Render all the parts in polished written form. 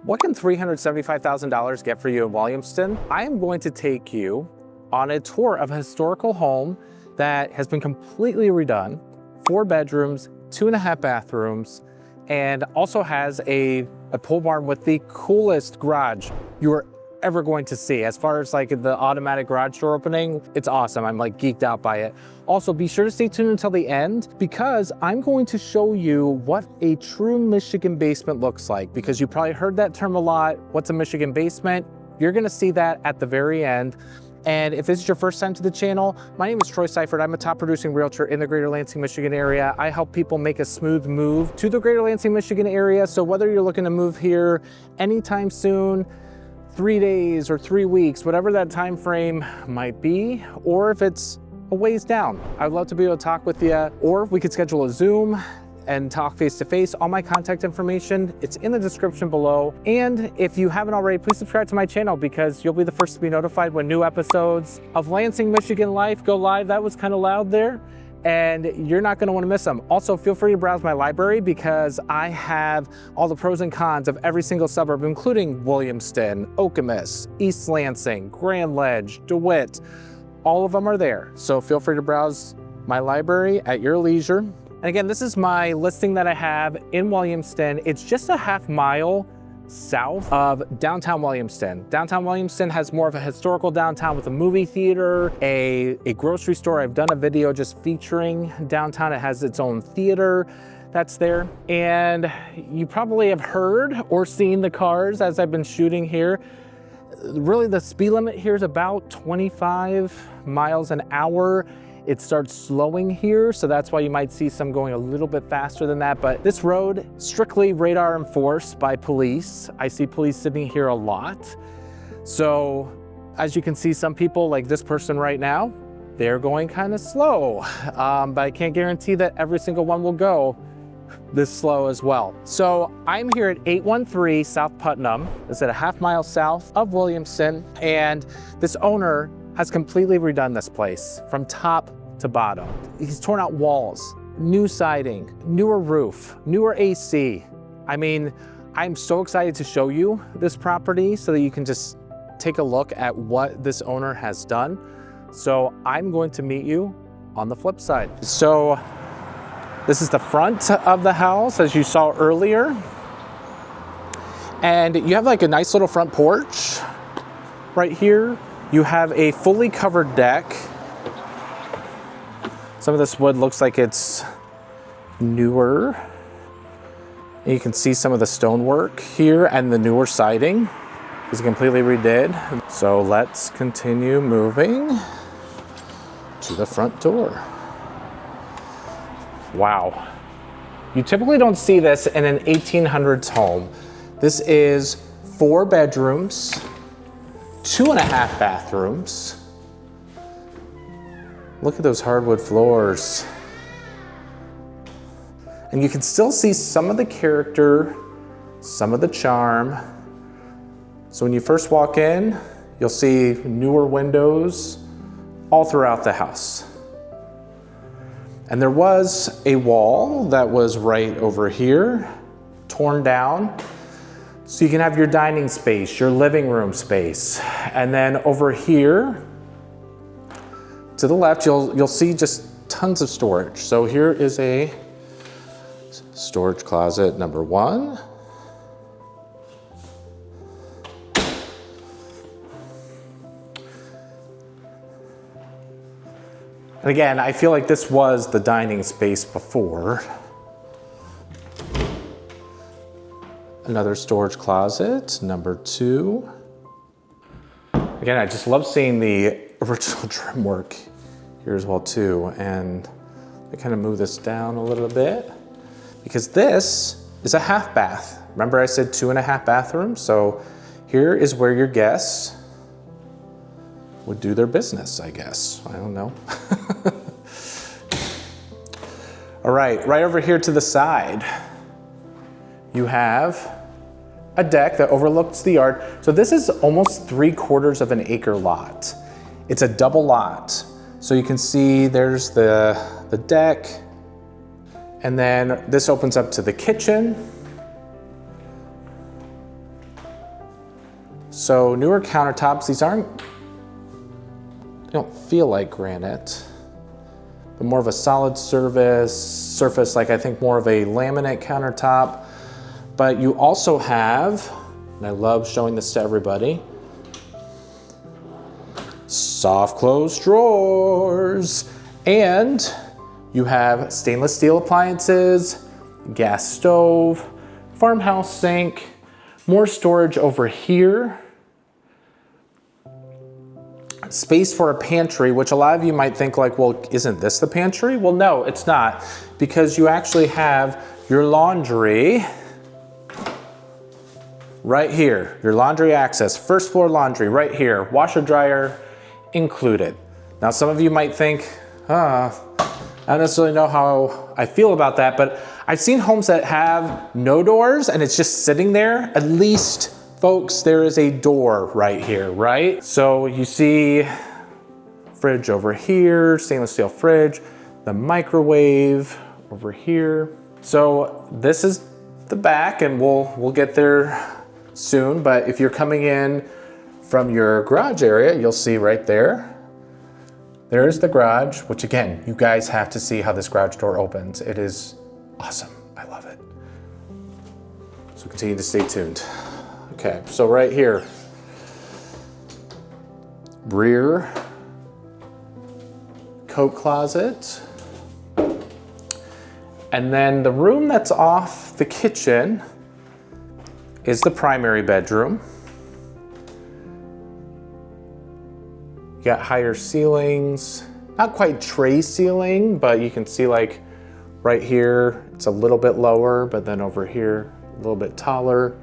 What can $375,000 get for you in Williamston? I am going to take you on a tour of a historical home that has been completely redone, 4 bedrooms, 2.5 bathrooms, and also has a pole barn with the coolest garage you are ever going to see. As far as like the automatic garage door opening, it's awesome. I'm like geeked out by it. Also, be sure to stay tuned until the end because I'm going to show you what a true Michigan basement looks like, because you probably heard that term a lot. What's a Michigan basement? You're gonna see that at the very end. And if this is your first time to the channel, my name is Troy Seifert. I'm a top producing realtor in the Greater Lansing, Michigan area. I help people make a smooth move to the Greater Lansing, Michigan area. So whether you're looking to move here anytime soon, 3 days or 3 weeks, whatever that time frame might be, or if it's a ways down, I'd love to be able to talk with you, or we could schedule a Zoom and talk face to face. All my contact information, it's in the description below. And if you haven't already, please subscribe to my channel because you'll be the first to be notified when new episodes of Lansing, Michigan Life go live. That was kind of loud there. And you're not gonna wanna miss them. Also, feel free to browse my library because I have all the pros and cons of every single suburb, including Williamston, Okemos, East Lansing, Grand Ledge, DeWitt. All of them are there. So feel free to browse my library at your leisure. And again, this is my listing that I have in Williamston. It's just a half mile south of downtown Williamston. Downtown Williamston has more of a historical downtown with a movie theater, a grocery store. I've done a video just featuring downtown. It has its own theater that's there. And you probably have heard or seen the cars as I've been shooting here. Really, the speed limit here is about 25 miles an hour. It starts slowing here, so that's why you might see some going a little bit faster than that. But this road, strictly radar enforced by police. I see police sitting here a lot. So as you can see, some people, like this person right now, they're going kind of slow. But I can't guarantee that every single one will go this slow as well. So I'm here at 813 South Putnam. It's at a half mile south of Williamston. And this owner has completely redone this place from top to bottom. He's torn out walls, new siding, newer roof, newer AC. I mean, I'm so excited to show you this property so that you can just take a look at what this owner has done. So I'm going to meet you on the flip side. So this is the front of the house, as you saw earlier. And you have like a nice little front porch right here. You have a fully covered deck. Some of this wood looks like it's newer. And you can see some of the stonework here and the newer siding is completely redid. So let's continue moving to the front door. Wow. You typically don't see this in an 1800s home. This is 4 bedrooms, 2.5 bathrooms. Look at those hardwood floors. And you can still see some of the character, some of the charm. So when you first walk in, you'll see newer windows all throughout the house. And there was a wall that was right over here, torn down. So you can have your dining space, your living room space. And then over here to the left, you'll see just tons of storage. So here is a storage closet number 1. And again, I feel like this was the dining space before. Another storage closet, number 2. Again, I just love seeing the original trim work here as well too. And I kind of move this down a little bit because this is a half bath. Remember I said 2.5 bathrooms? So here is where your guests would do their business, I guess. I don't know. All right, right over here to the side, you have a deck that overlooks the yard. So this is almost 3/4 of an acre lot. It's a double lot. So you can see there's the deck, and then this opens up to the kitchen. So newer countertops, these aren't, they don't feel like granite, but more of a solid surface, like I think more of a laminate countertop. But you also have, and I love showing this to everybody, soft close drawers. And you have stainless steel appliances, gas stove, farmhouse sink, more storage over here. Space for a pantry, which a lot of you might think like, well, isn't this the pantry? Well, no, it's not, because you actually have your laundry right here. Your laundry access, first floor laundry right here, washer dryer included. Now, some of you might think, I don't necessarily know how I feel about that, but I've seen homes that have no doors and it's just sitting there. At least, folks, there is a door right here, right? So you see fridge over here, stainless steel fridge, the microwave over here. So this is the back, and we'll get there soon, but if you're coming in from your garage area, you'll see right there, there's the garage, which again, you guys have to see how this garage door opens. It is awesome, I love it. So continue to stay tuned. Okay, so right here, rear coat closet. And then the room that's off the kitchen is the primary bedroom. You got higher ceilings, not quite tray ceiling, but you can see like right here, it's a little bit lower, but then over here, a little bit taller.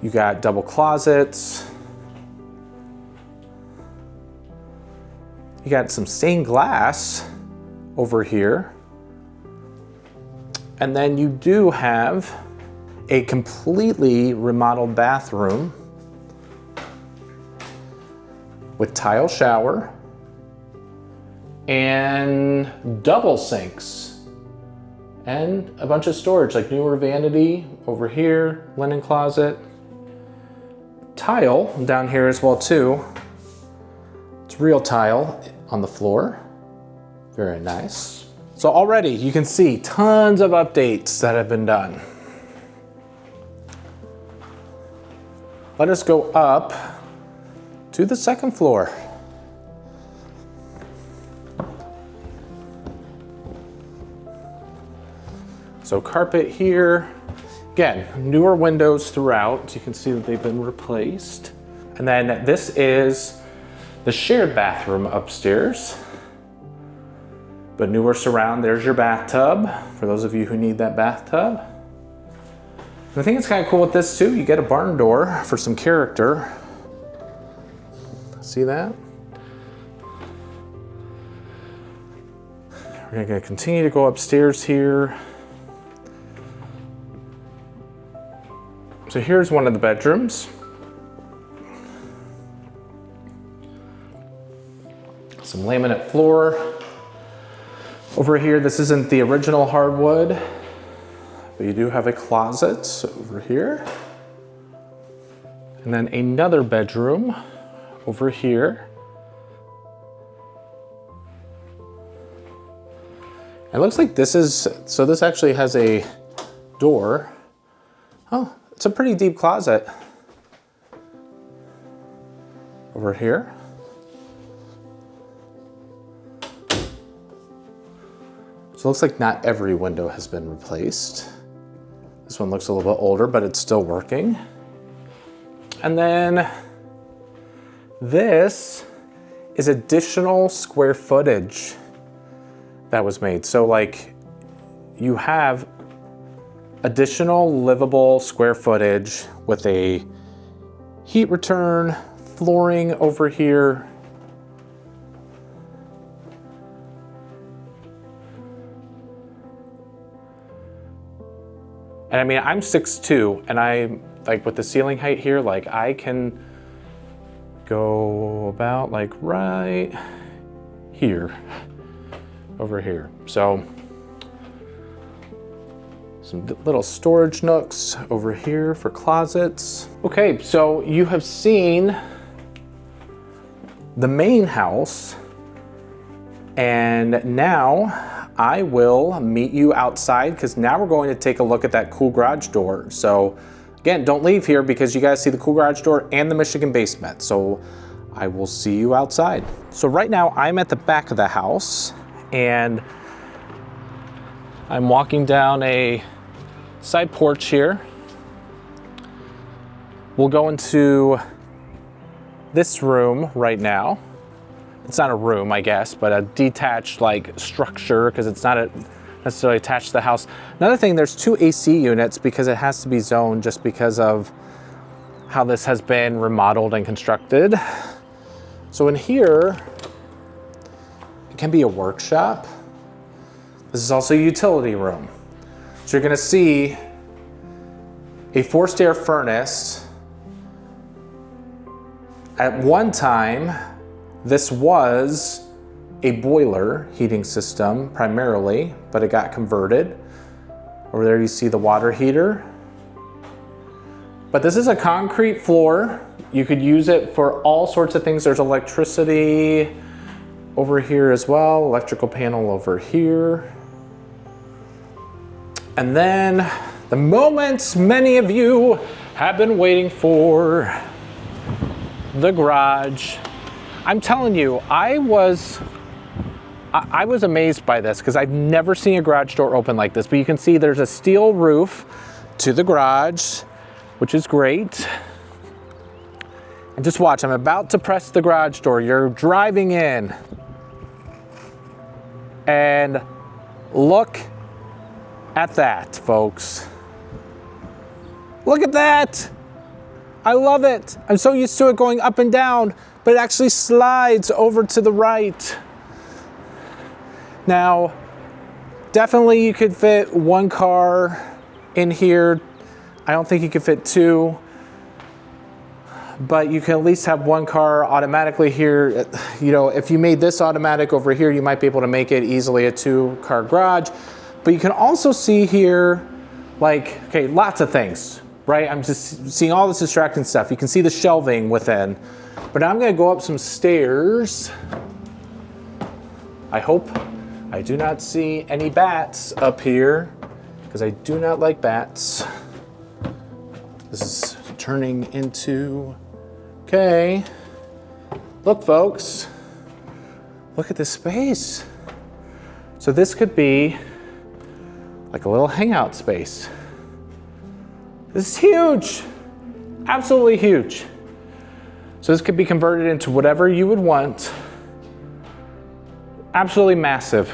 You got double closets. You got some stained glass over here. And then you do have a completely remodeled bathroom with tile shower and double sinks and a bunch of storage, like newer vanity over here, linen closet, tile down here as well too. It's real tile on the floor. Very nice. So already you can see tons of updates that have been done. Let us go up to the second floor. So carpet here. Again, newer windows throughout. You can see that they've been replaced. And then this is the shared bathroom upstairs. But newer surround, there's your bathtub, for those of you who need that bathtub. And I think it's kind of cool with this too, you get a barn door for some character. See that? We're gonna continue to go upstairs here. So here's one of the bedrooms. Some laminate floor. Over here, this isn't the original hardwood, but you do have a closet over here. And then another bedroom over here. It looks like this is, so this actually has a door. Oh, it's a pretty deep closet over here. So it looks like not every window has been replaced. This one looks a little bit older, but it's still working. And then this is additional square footage that was made. So like you have additional livable square footage with a heat return, flooring over here. And I mean, I'm 6'2", and I, like with the ceiling height here, like I can go about like right here, over here. So Some little storage nooks over here for closets. Okay, so you have seen the main house, and now I will meet you outside because now we're going to take a look at that cool garage door. So again, don't leave here because you guys see the cool garage door and the Michigan basement. So I will see you outside. So right now I'm at the back of the house and I'm walking down a side porch here. We'll go into this room right now. It's not a room, I guess, but a detached like structure because it's not necessarily attached to the house. Another thing, there's 2 AC units because it has to be zoned just because of how this has been remodeled and constructed. So in here, it can be a workshop. This is also a utility room. So you're gonna see a forced air furnace. At one time, this was a boiler heating system primarily, but it got converted. Over there you see the water heater. But this is a concrete floor. You could use it for all sorts of things. There's electricity over here as well, electrical panel over here. And then the moment many of you have been waiting for, the garage. I'm telling you, I was amazed by this because I've never seen a garage door open like this, but you can see there's a steel roof to the garage, which is great. And just watch, I'm about to press the garage door. You're driving in and look at that, folks. Look at that. I love it. I'm so used to it going up and down, but it actually slides over to the right. Now, definitely you could fit 1 car in here. I don't think you could fit 2, but you can at least have 1 car automatically here. You know, if you made this automatic over here, you might be able to make it easily a 2-car garage. But you can also see here, like, okay, lots of things, right? I'm just seeing all this distracting stuff. You can see the shelving within. But now I'm gonna go up some stairs. I hope I do not see any bats up here because I do not like bats. This is turning into, okay. Look, folks, look at this space. So this could be like a little hangout space. This is huge, absolutely huge. So this could be converted into whatever you would want. Absolutely massive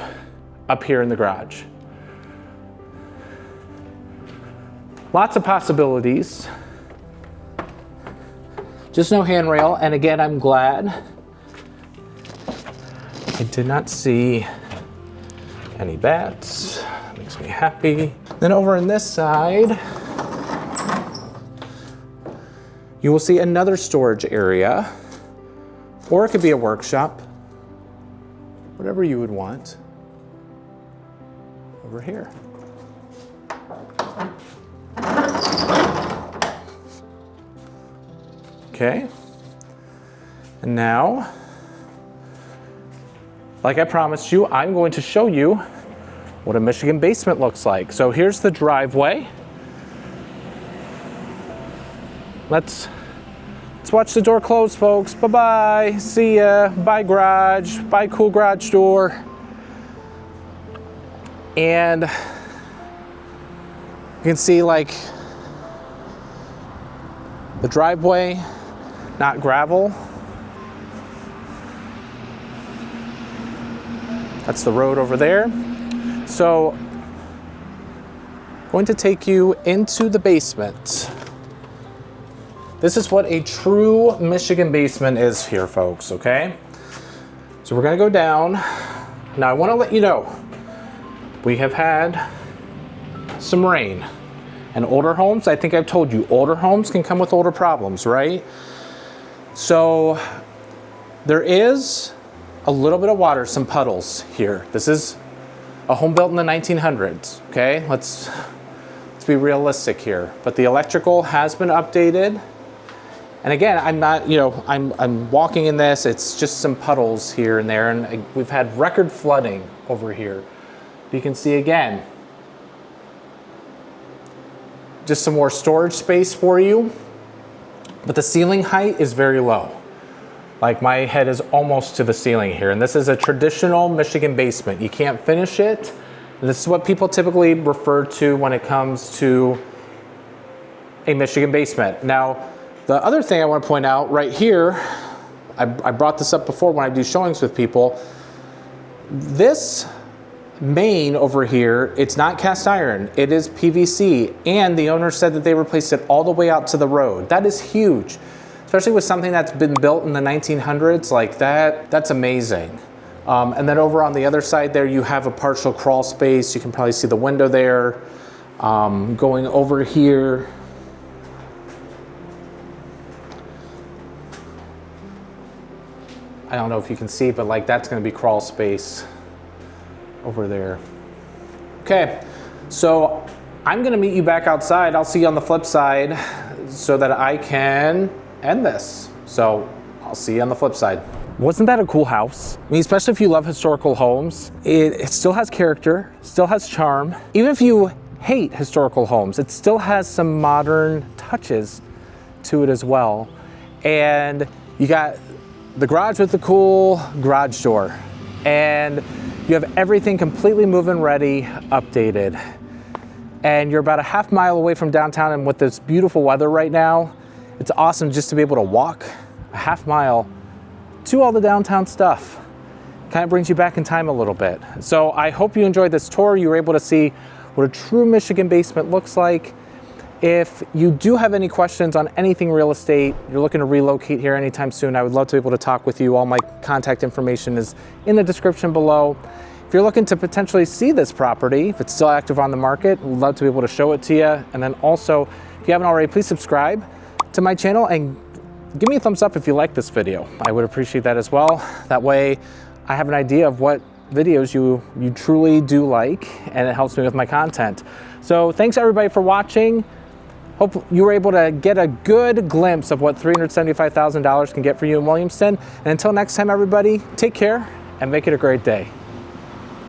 up here in the garage. Lots of possibilities. Just no handrail, and again, I'm glad I did not see any bats. Makes me happy. Then over on this side, you will see another storage area, or it could be a workshop, whatever you would want over here. Okay, and now, like I promised you, I'm going to show you what a Michigan basement looks like. So here's the driveway. Let's watch the door close, folks. Bye-bye, see ya, bye garage, bye cool garage door. And you can see like the driveway, not gravel. That's the road over there. So, going to take you into the basement. This is what a true Michigan basement is here, folks, okay? So we're gonna go down. Now I wanna let you know, we have had some rain. And older homes, I think I've told you, older homes can come with older problems, right? So there is a little bit of water, some puddles here. This is a home built in the 1900s, okay? be realistic here, but the electrical has been updated. And again, I'm not, you know, I'm walking in this, it's just some puddles here and there, and we've had record flooding over here. You can see again, just some more storage space for you, but the ceiling height is very low. Like my head is almost to the ceiling here, and this is a traditional Michigan basement. You can't finish it. This is what people typically refer to when it comes to a Michigan basement. Now, the other thing I want to point out right here, I brought this up before when I do showings with people. This main over here, it's not cast iron, it is PVC, and the owner said that they replaced it all the way out to the road. That is huge, especially with something that's been built in the 1900s like that. That's amazing. And then over on the other side there, you have a partial crawl space. You can probably see the window there. Going over here, I don't know if you can see, but like that's gonna be crawl space over there. Okay, so I'm gonna meet you back outside. I'll see you on the flip side so that I can end this. So I'll see you on the flip side. Wasn't that a cool house? I mean, especially if you love historical homes, it still has character, still has charm. Even if you hate historical homes, it still has some modern touches to it as well. And you got the garage with the cool garage door, and you have everything completely move-in ready, updated. And you're about a half mile away from downtown, and with this beautiful weather right now, it's awesome just to be able to walk a half mile to all the downtown stuff. Kind of brings you back in time a little bit. So I hope you enjoyed this tour. You were able to see what a true Michigan basement looks like. If you do have any questions on anything real estate, you're looking to relocate here anytime soon, I would love to be able to talk with you. All my contact information is in the description below. If you're looking to potentially see this property, if it's still active on the market, we'd love to be able to show it to you. And then also, if you haven't already, please subscribe to my channel and give me a thumbs up if you like this video. I would appreciate that as well. That way I have an idea of what videos you truly do like, and it helps me with my content. So thanks everybody for watching. Hope you were able to get a good glimpse of what $375,000 can get for you in Williamston. And until next time, everybody, take care and make it a great day.